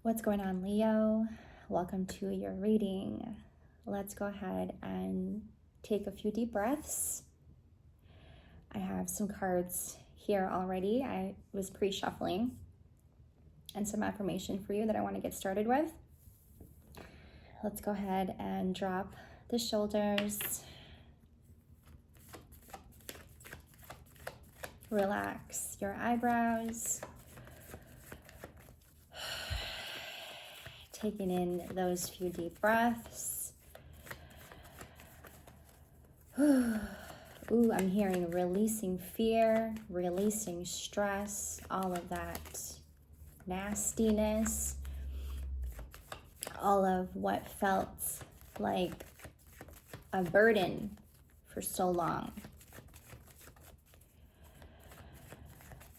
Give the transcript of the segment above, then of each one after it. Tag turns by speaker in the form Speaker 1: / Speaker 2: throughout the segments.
Speaker 1: What's going on, Leo? Welcome to your reading. Let's go ahead and take a few deep breaths. I have some cards here already. I was pre-shuffling and some affirmation for you that I want to get started with. Let's go ahead and drop the shoulders. Relax your eyebrows. Taking in those few deep breaths. Ooh, I'm hearing releasing fear, releasing stress, all of that nastiness, all of what felt like a burden for so long.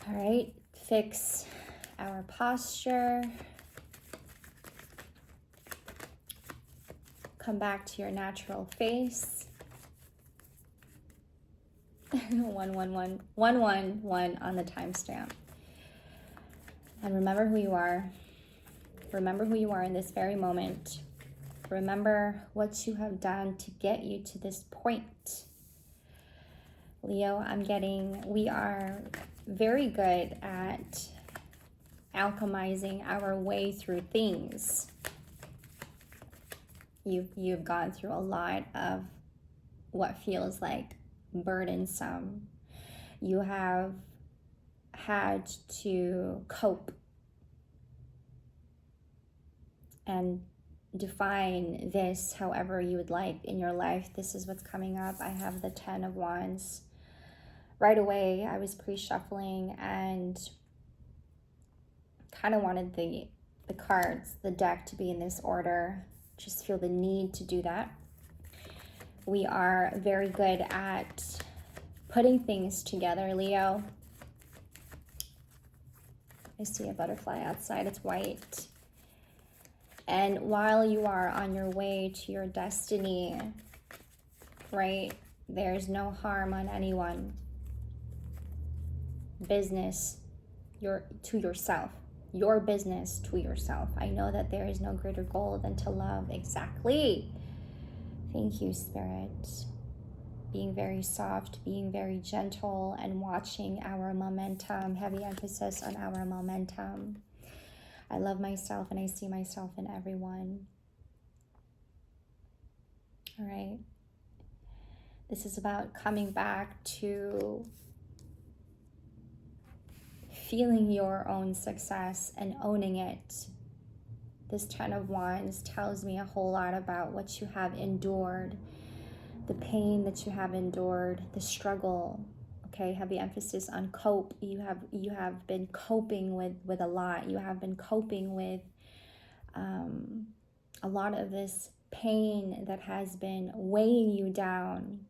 Speaker 1: All right, fix our posture. Come back to your natural face. 111 on the timestamp. And remember who you are. Remember who you are in this very moment. Remember what you have done to get you to this point. Leo, I'm getting, we are very good at alchemizing our way through things. You've gone through a lot of what feels like burdensome. You have had to cope and define this however you would like in your life. This is what's coming up. I have the 10 of Wands. Right away, I was pre-shuffling and kind of wanted the cards, the deck to be in this order. Just feel the need to do that. We are very good at putting things together, Leo. I see a butterfly outside. It's white. And while you are on your way to your destiny, right, there's no harm on anyone. Business to yourself. Your business to yourself. I know that there is no greater goal than to love. Exactly. Thank you, Spirit. Being very soft, being very gentle, and watching our momentum. Heavy emphasis on our momentum. I love myself and I see myself in everyone. All right. This is about coming back to feeling your own success and owning it. This 10 of Wands tells me a whole lot about what you have endured, the pain that you have endured, the struggle. Okay, heavy emphasis on cope. You have been coping with a lot. You have been coping with a lot of this pain that has been weighing you down.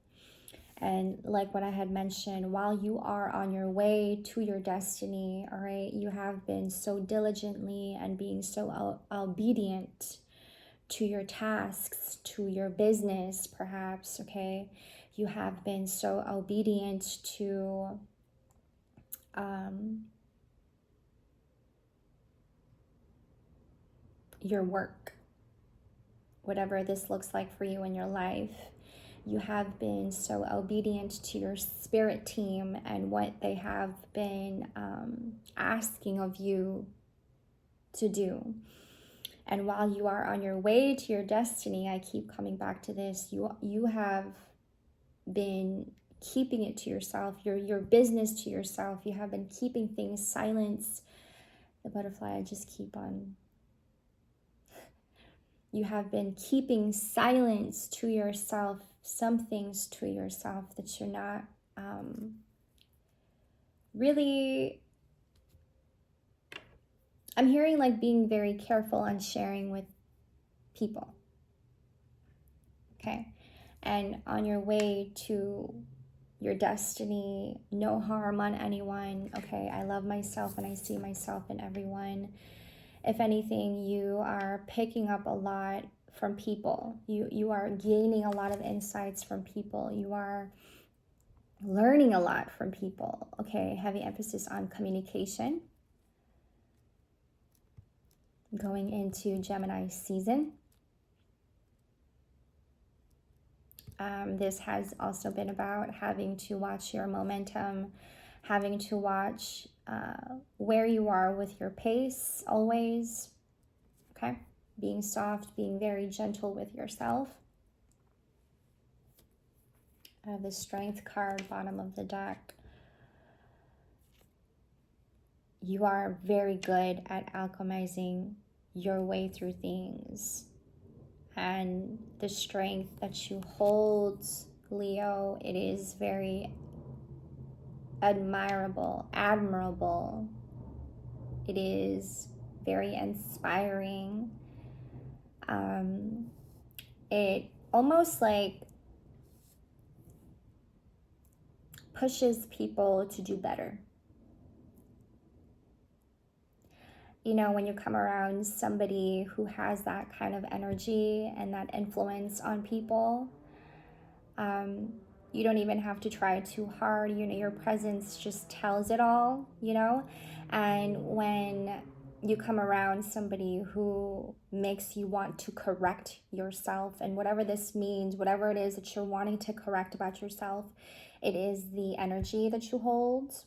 Speaker 1: And like what I had mentioned, while you are on your way to your destiny, all right, you have been so diligently and being so obedient to your tasks, to your business, perhaps, okay? You have been so obedient to your work, whatever this looks like for you in your life. You have been so obedient to your spirit team and what they have been asking of you to do. And while you are on your way to your destiny, I keep coming back to this, you have been keeping it to yourself, your business to yourself. You have been keeping things silent. The butterfly, I just keep on. You have been keeping silence to yourself, some things to yourself that you're not really, I'm hearing like being very careful on sharing with people. Okay. And on your way to your destiny, no harm on anyone. Okay. I love myself and I see myself in everyone. If anything, you are picking up a lot from people. You are gaining a lot of insights from people. You are learning a lot from people. Okay, heavy emphasis on communication. going into Gemini season. This has also been about having to watch your momentum, having to watch where you are with your pace always, okay? Being soft, being very gentle with yourself. The Strength card, bottom of the deck. You are very good at alchemizing your way through things. And the strength that you hold, Leo, it is very admirable. It is very inspiring. It almost like pushes people to do better. You know, when you come around somebody who has that kind of energy and that influence on people, you don't even have to try too hard. You know, your presence just tells it all, you know? And when you come around somebody who makes you want to correct yourself, and whatever this means, whatever it is that you're wanting to correct about yourself, it is the energy that you hold,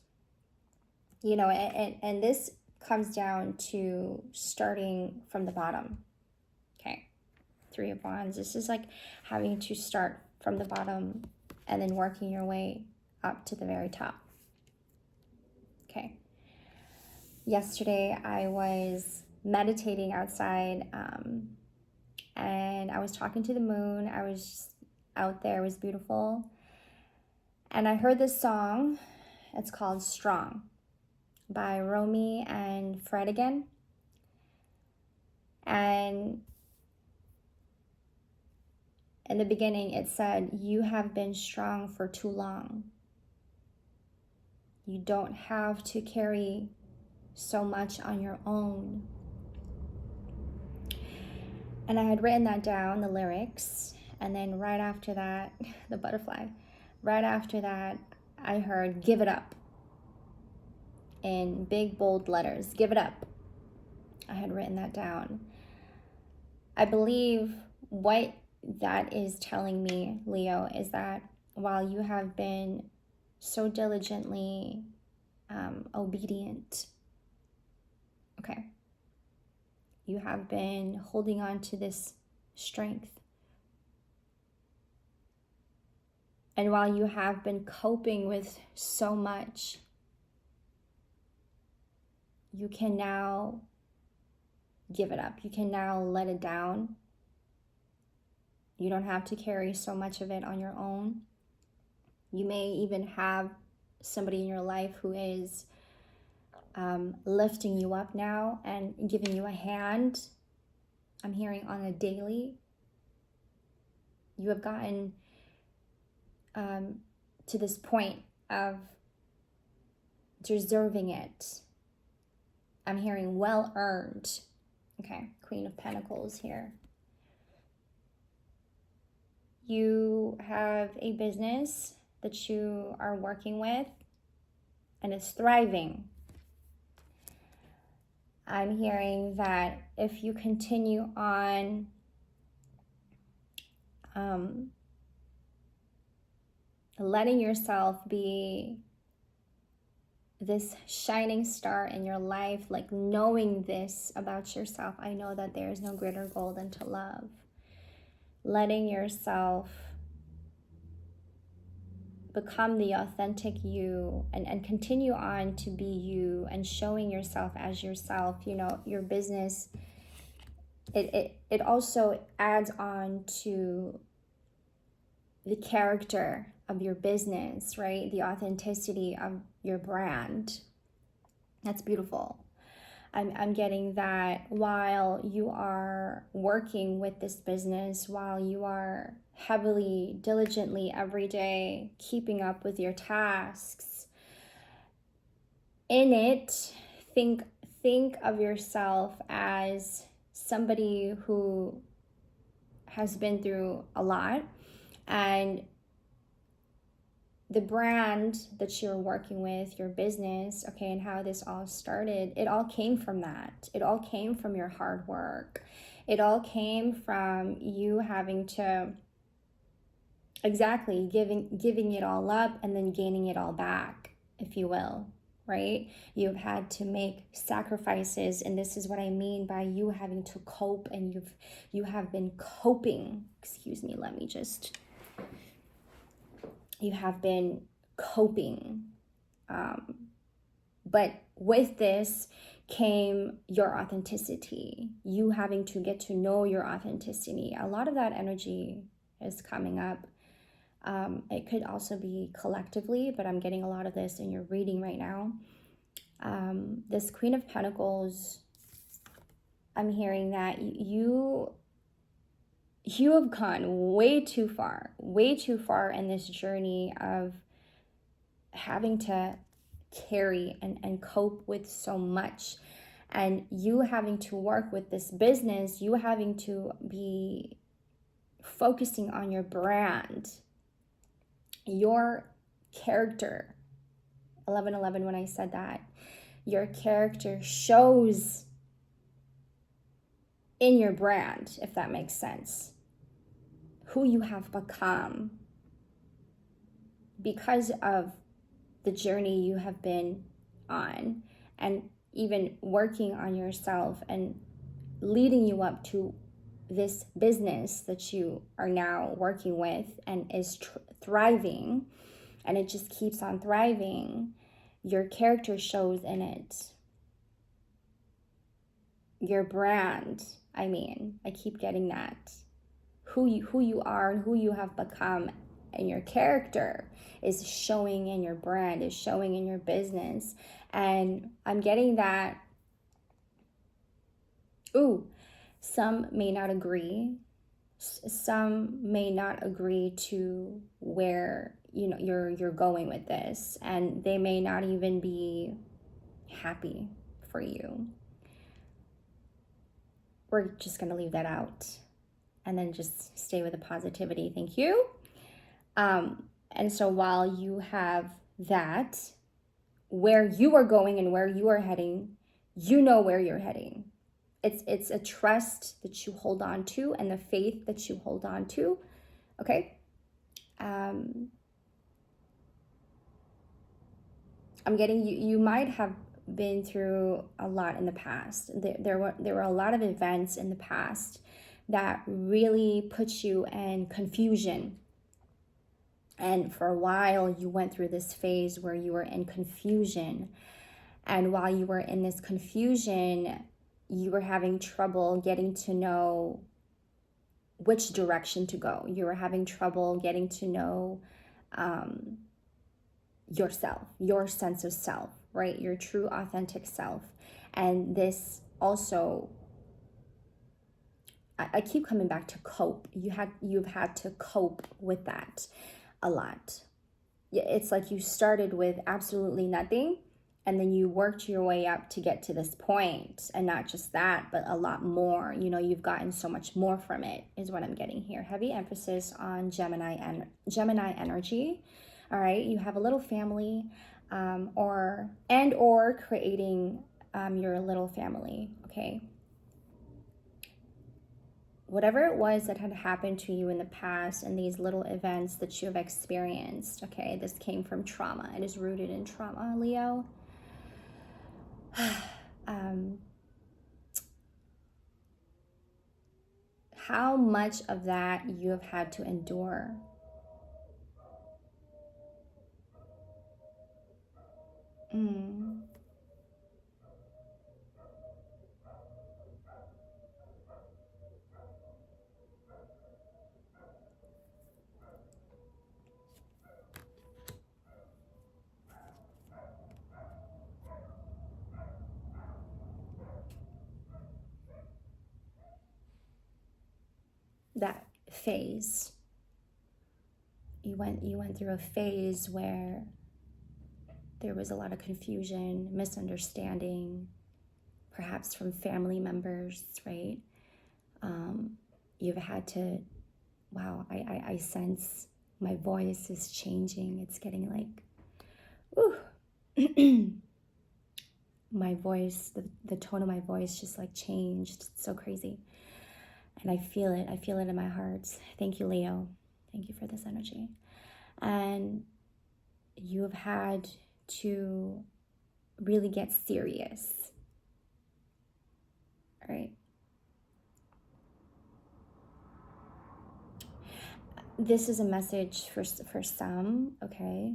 Speaker 1: you know, and this comes down to starting from the bottom. Okay, Three of Wands. This is like having to start from the bottom and then working your way up to the very top. Okay. Yesterday I was meditating outside, and I was talking to the moon. I was just out there. It was beautiful. And I heard this song. It's called Strong by Romy and Fred again. And in the beginning it said, "You have been strong for too long. You don't have to carry so much on your own." And I had written that down, the lyrics, and then right after that, the butterfly, right after that, I heard "Give it up" in big bold letters. Give it up. I had written that down. I believe what that is telling me, Leo, is that while you have been so diligently obedient, okay, you have been holding on to this strength. And while you have been coping with so much, you can now give it up. You can now let it down. You don't have to carry so much of it on your own. You may even have somebody in your life who is lifting you up now and giving you a hand. I'm hearing on a daily. You have gotten to this point of deserving it. I'm hearing well earned. Okay, Queen of Pentacles here. You have a business that you are working with and it's thriving. I'm hearing that if you continue on letting yourself be this shining star in your life, like knowing this about yourself, I know that there is no greater goal than to love. Letting yourself become the authentic you and continue on to be you and showing yourself as yourself. You know, your business, it also adds on to the character of your business, right? The authenticity of your brand. That's beautiful. I'm getting that while you are working with this business, while you are heavily, diligently every day keeping up with your tasks, in it, think of yourself as somebody who has been through a lot, and the brand that you're working with, your business, okay, and how this all started, it all came from that. It all came from your hard work. It all came from you having to, exactly, giving it all up and then gaining it all back, if you will, right? You've had to make sacrifices, and this is what I mean by you having to cope, and you have been coping. Excuse me, let me just, you have been coping. But with this came your authenticity, you having to get to know your authenticity. A lot of that energy is coming up. It could also be collectively, but I'm getting a lot of this in your reading right now. This Queen of Pentacles, I'm hearing that you have gone way too far in this journey of having to carry and cope with so much, and you having to work with this business, you having to be focusing on your brand, your character. 1111, when I said that, your character shows in your brand, if that makes sense, who you have become because of the journey you have been on, and even working on yourself and leading you up to this business that you are now working with and is thriving, and it just keeps on thriving. Your character shows in it. Your brand, I mean, I keep getting that. Who you are and who you have become, and your character is showing in your brand, is showing in your business. And I'm getting that, some may not agree. Some may not agree to where you're going with this, and they may not even be happy for you. We're just going to leave that out and then just stay with the positivity. Thank you. And so while you have that, where you are going and where you are heading, you know where you're heading. It's a trust that you hold on to and the faith that you hold on to. Okay. I'm getting you might have been through a lot in the past. There were a lot of events in the past that really put you in confusion. And for a while, you went through this phase where you were in confusion. And while you were in this confusion, you were having trouble getting to know which direction to go. You were having trouble getting to know yourself, your sense of self, right? Your true, authentic self. And this also, I keep coming back to cope. You've had to cope with that a lot. It's like you started with absolutely nothing, and then you worked your way up to get to this point. And not just that, but a lot more. You've gotten so much more from it, is what I'm getting here. Heavy emphasis on Gemini energy. All right, you have a little family, or creating your little family. Okay. Whatever it was that had happened to you in the past and these little events that you have experienced, okay, this came from trauma. It is rooted in trauma, Leo. How much of that you have had to endure. That phase. You went through a phase where there was a lot of confusion, misunderstanding, perhaps from family members, right? You've had to, wow, I sense My voice is changing. It's getting like, ooh. My voice, the tone of my voice just like changed. It's so crazy. And I feel it. I feel it in my heart. Thank you, Leo. Thank you for this energy. And you have had to really get serious. All right. This is a message for some, okay?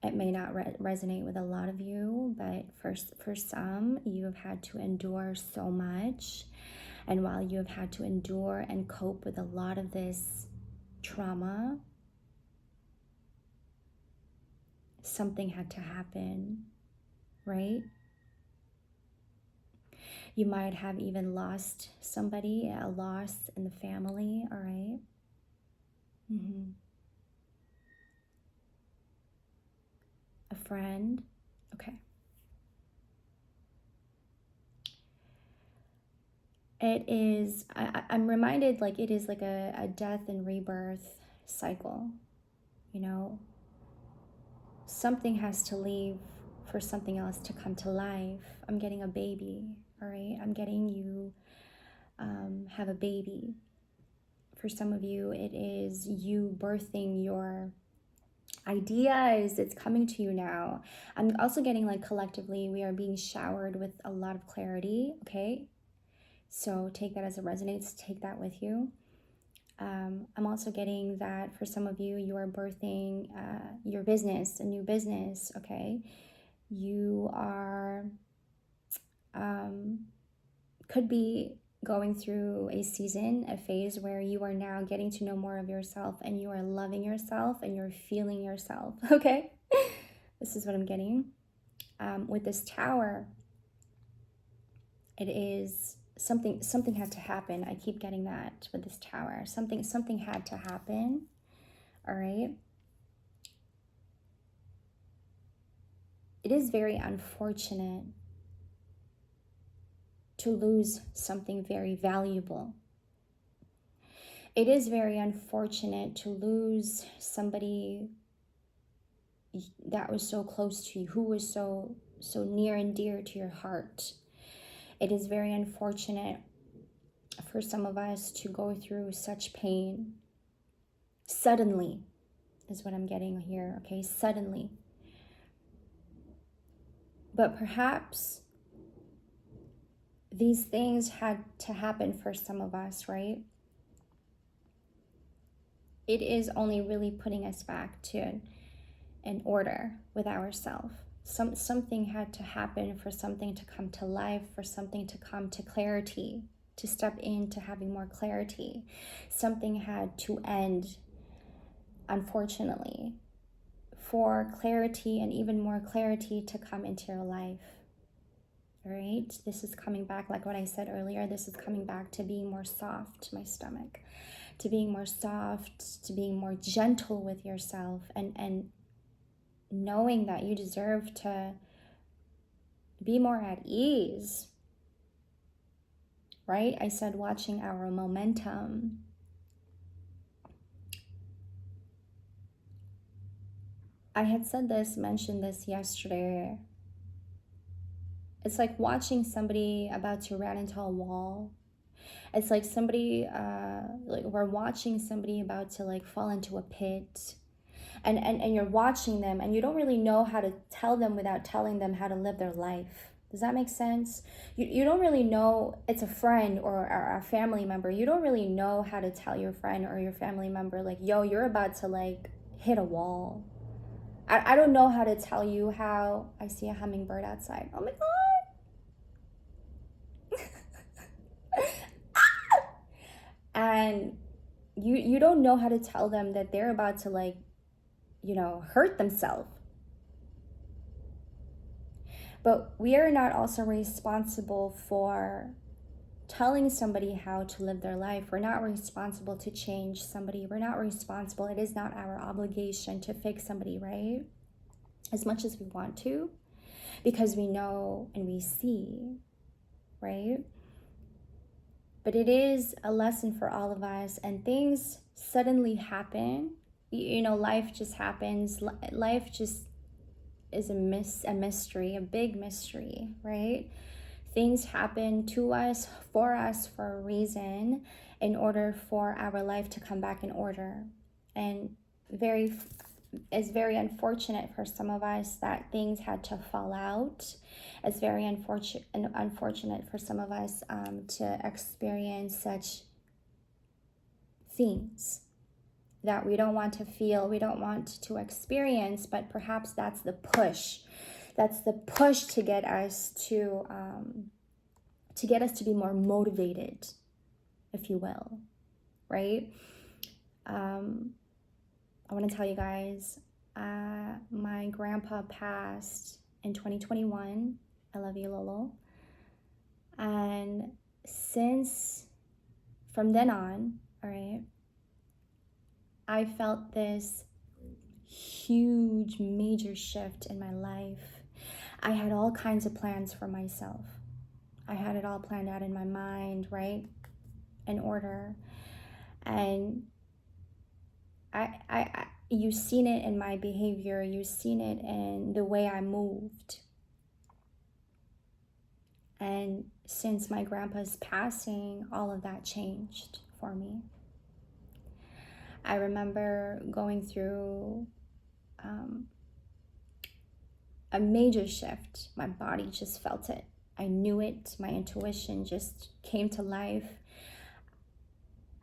Speaker 1: It may not resonate with a lot of you, but for some, you have had to endure so much. And while you have had to endure and cope with a lot of this trauma, something had to happen, right? You might have even lost somebody, a loss in the family, all right? A friend, okay. It is, I'm reminded like it is like a death and rebirth cycle, you know? Something has to leave for something else to come to life. I'm getting a baby, all right? I'm getting you have a baby. For some of you, it is you birthing your ideas. It's coming to you now. I'm also getting like collectively, we are being showered with a lot of clarity, okay? So take that as it resonates, take that with you. I'm also getting that for some of you, you are birthing your business, a new business, okay? You are, could be going through a season, a phase where you are now getting to know more of yourself and you are loving yourself and you're feeling yourself, okay? This is what I'm getting. With this tower, it is something had to happen. I keep getting that with this tower. Something had to happen, all right? It is very unfortunate to lose something very valuable. It is very unfortunate to lose somebody that was so close to you, who was so near and dear to your heart. It is very unfortunate for some of us to go through such pain suddenly, is what I'm getting here, okay? Suddenly. But perhaps these things had to happen for some of us, right? It is only really putting us back to an order with ourselves. Something had to happen for something to come to life, for something to come to clarity, to step into having more clarity. Something had to end, unfortunately, for clarity and even more clarity to come into your life. All right, this is coming back, like what I said earlier, this is coming back to being more soft, my stomach, to being more soft, to being more gentle with yourself, and knowing that you deserve to be more at ease, right? I said watching our momentum. I had said this, mentioned this yesterday. It's like watching somebody about to run into a wall. It's like somebody, like we're watching somebody about to like fall into a pit. And you're watching them and you don't really know how to tell them without telling them how to live their life. Does that make sense? You don't really know, it's a friend or a family member. You don't really know how to tell your friend or your family member, like, yo, you're about to like hit a wall. I don't know how to tell you how. I see a hummingbird outside. Oh my God. And you don't know how to tell them that they're about to like, you know, hurt themselves. But we are not also responsible for telling somebody how to live their life. We're not responsible to change somebody. We're not responsible. It is not our obligation to fix somebody, right? As much as we want to, because we know and we see, right? But it is a lesson for all of us, and things suddenly happen life just happens. Life just is a mystery, a big mystery, right? Things happen to us, for a reason, in order for our life to come back in order. And it's very unfortunate for some of us that things had to fall out. It's very unfortunate for some of us to experience such things that we don't want to feel, we don't want to experience, but perhaps that's the push. That's the push to get us to be more motivated, if you will, right? I want to tell you guys, my grandpa passed in 2021. I love you, Lolo. And from then on, all right, I felt this huge, major shift in my life. I had all kinds of plans for myself. I had it all planned out in my mind, right? In order. And you've seen it in my behavior. You've seen it in the way I moved. And since my grandpa's passing, all of that changed for me. I remember going through a major shift. My body just felt it. I knew it. My intuition just came to life.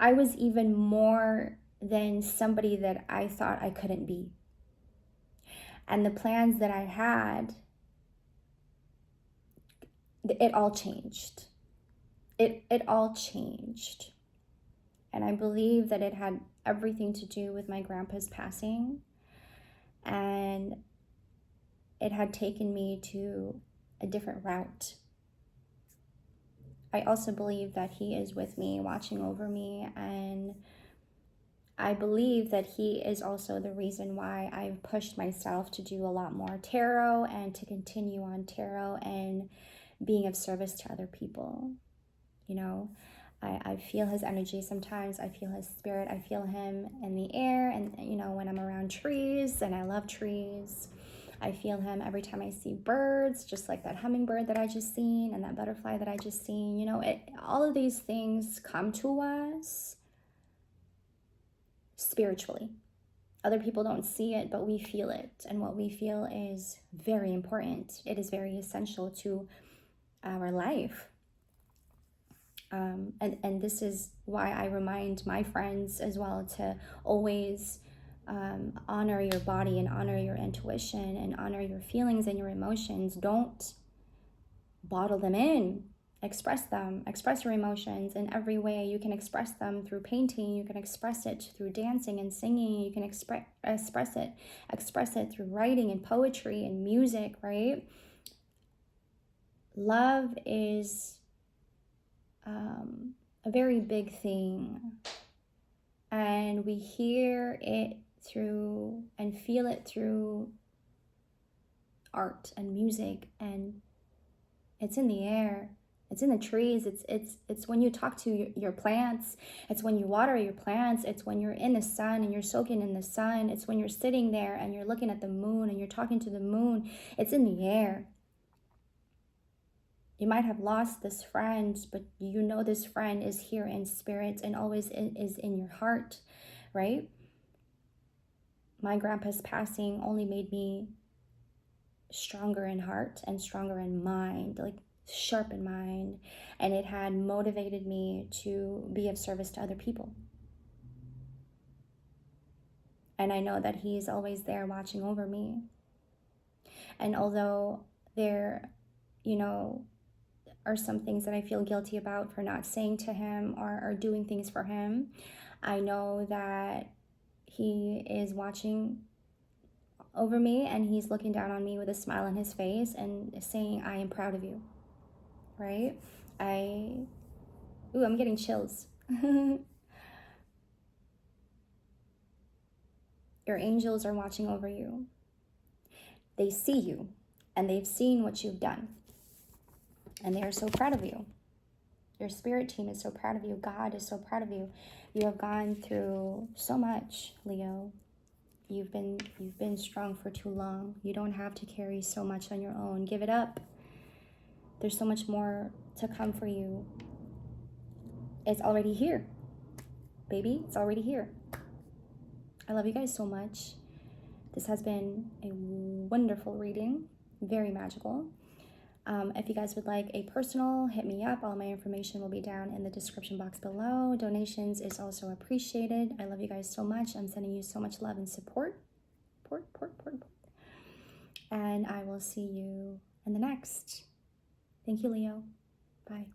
Speaker 1: I was even more than somebody that I thought I couldn't be. And the plans that I had, it all changed. It all changed. And I believe that it had everything to do with my grandpa's passing. And it had taken me to a different route. I also believe that he is with me, watching over me, and I believe that he is also the reason why I've pushed myself to do a lot more tarot and to continue on tarot and being of service to other people. I feel his energy sometimes. I feel his spirit. I feel him in the air. And, when I'm around trees, and I love trees, I feel him every time I see birds, just like that hummingbird that I just seen and that butterfly that I just seen. All of these things come to us spiritually. Other people don't see it, but we feel it. And what we feel is very important. It is very essential to our life. And this is why I remind my friends as well to always honor your body and honor your intuition and honor your feelings and your emotions. Don't bottle them in. Express them. Express your emotions in every way. You can express them through painting. You can express it through dancing and singing. You can express it through writing and poetry and music, right? Love is a very big thing, and we hear it through and feel it through art and music, and it's in the air, it's in the trees, it's when you talk to your plants, it's when you water your plants, it's when you're in the sun and you're soaking in the sun, it's when you're sitting there and you're looking at the moon and you're talking to the moon. It's in the air. You might have lost this friend, but this friend is here in spirit and always is in your heart, right? My grandpa's passing only made me stronger in heart and stronger in mind, like sharp in mind, and it had motivated me to be of service to other people. And I know that he's always there watching over me. And although there, are some things that I feel guilty about for not saying to him or doing things for him, I know that he is watching over me and he's looking down on me with a smile on his face and saying, I am proud of you, right? I'm getting chills. Your angels are watching over you. They see you and they've seen what you've done. And they are so proud of you. Your spirit team is so proud of you. God is so proud of you. You have gone through so much, Leo. You've been strong for too long. You don't have to carry so much on your own. Give it up. There's so much more to come for you. It's already here, baby. It's already here. I love you guys so much. This has been a wonderful reading, very magical. If you guys would like a personal, hit me up. All my information will be down in the description box below. Donations is also appreciated. I love you guys so much. I'm sending you so much love and support. And I will see you in the next. Thank you, Leo. Bye.